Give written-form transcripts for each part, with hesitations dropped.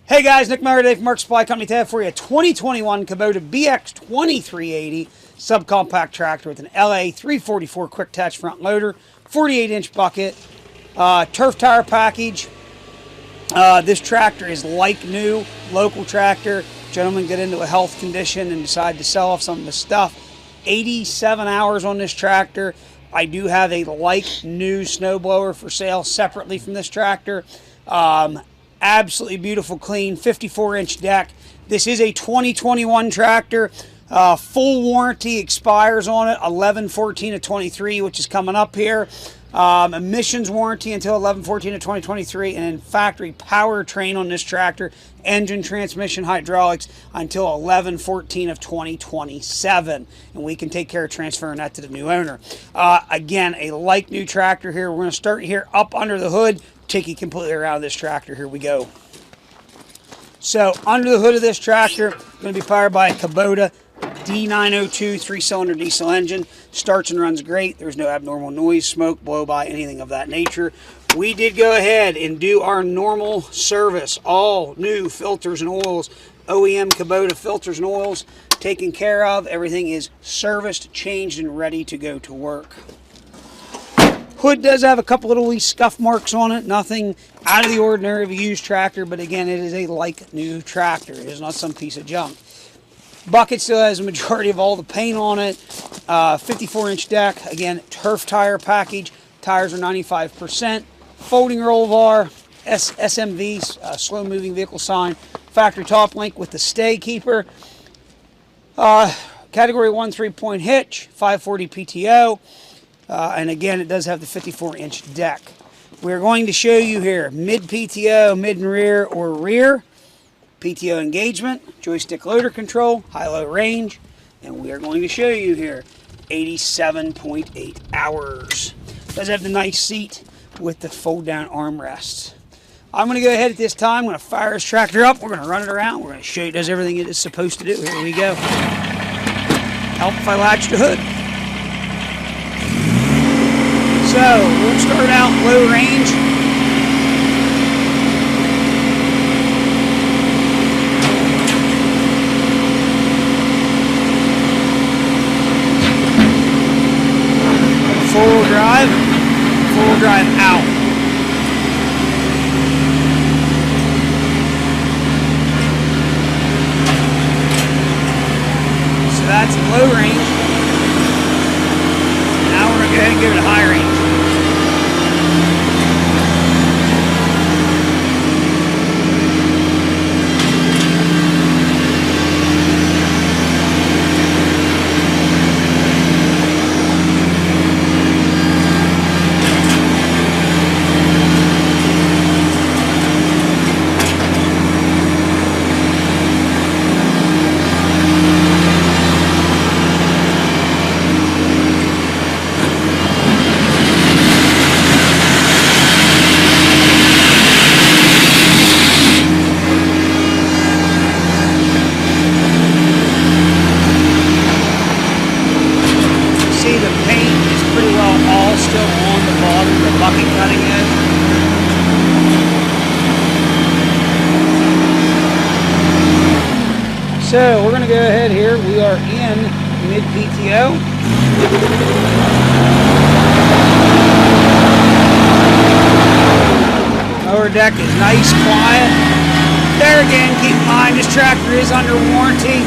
Hey guys, Nick Mower today from Mark Supply Company to have for you a 2021 Kubota BX2380 subcompact tractor with an LA 344 quick attach front loader, 48-inch bucket, turf tire package. This tractor is like new, local tractor. Gentlemen get into a health condition and decide to sell off some of the stuff. 87 hours on this tractor. I do have a like new snowblower for sale separately from this tractor. Absolutely beautiful, clean, 54-inch deck. This is a 2021 tractor. Full warranty expires on it 11/14/23, which is coming up here. Emissions warranty until 11/14/2023, and then factory powertrain on this tractor, engine, transmission, hydraulics until 11/14/2027, and we can take care of transferring that to the new owner. Again, a like new tractor here. We're going to start here up under the hood, take you completely around this tractor. Here we go. So under the hood of this tractor, going to be powered by a Kubota D902 3-cylinder diesel engine. Starts and runs great. There's no abnormal noise, smoke, blow by, anything of that nature. We did go ahead and do our normal service. All new filters and oils, OEM Kubota filters and oils taken care of. Everything is serviced, changed, and ready to go to work. Hood does have a couple little wee scuff marks on it. Nothing out of the ordinary of a used tractor, but again, it is a like new tractor. It is not some piece of junk. Bucket still has a majority of all the paint on it. 54-inch deck. Again, turf tire package. Tires are 95%. Folding roll bar. SMV, slow moving vehicle sign. Factory top link with the stay keeper. Category 1 3-point hitch. 540 PTO. And again, it does have the 54-inch deck. We're going to show you here mid PTO, mid and rear, or rear. PTO engagement, joystick loader control, high-low range, and we are going to show you here 87.8 hours. Does have the nice seat with the fold-down armrests. I'm going to go ahead at this time. I'm going to fire this tractor up. We're going to run it around. We're going to show you it does everything it is supposed to do. Here we go. Help if I latch the hood. So we'll start out low range. Four-wheel drive out. So that's low range. Now we're going to go ahead and give it a high range. The paint is pretty well all still on the bottom, the bucket cutting edge. So we're going to go ahead here. We are in mid PTO. Lower deck is nice, quiet. There again, keep in mind this tractor is under warranty.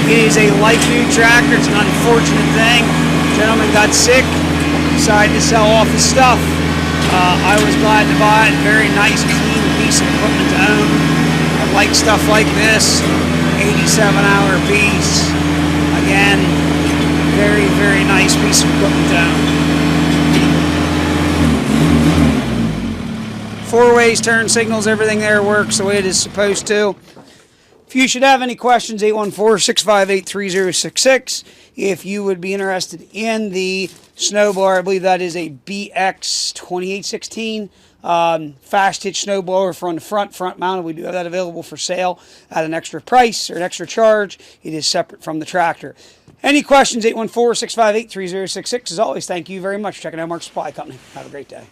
It is a like new tractor. It's an unfortunate thing. Gentleman got sick, decided to sell off his stuff. I was glad to buy it. Very nice, clean piece of equipment to own. I like stuff like this. 87-hour piece. Again, very, very nice piece of equipment to own. 4-ways, turn signals, everything there works the way it is supposed to. If you should have any questions, 814-658-3066. If you would be interested in the snowblower, I believe that is a BX2816 fast hitch snowblower from the front mounted. We do have that available for sale at an extra price or an extra charge. It is separate from the tractor. Any questions, 814-658-3066. As always, thank you very much for checking out Mark Supply Company. Have a great day.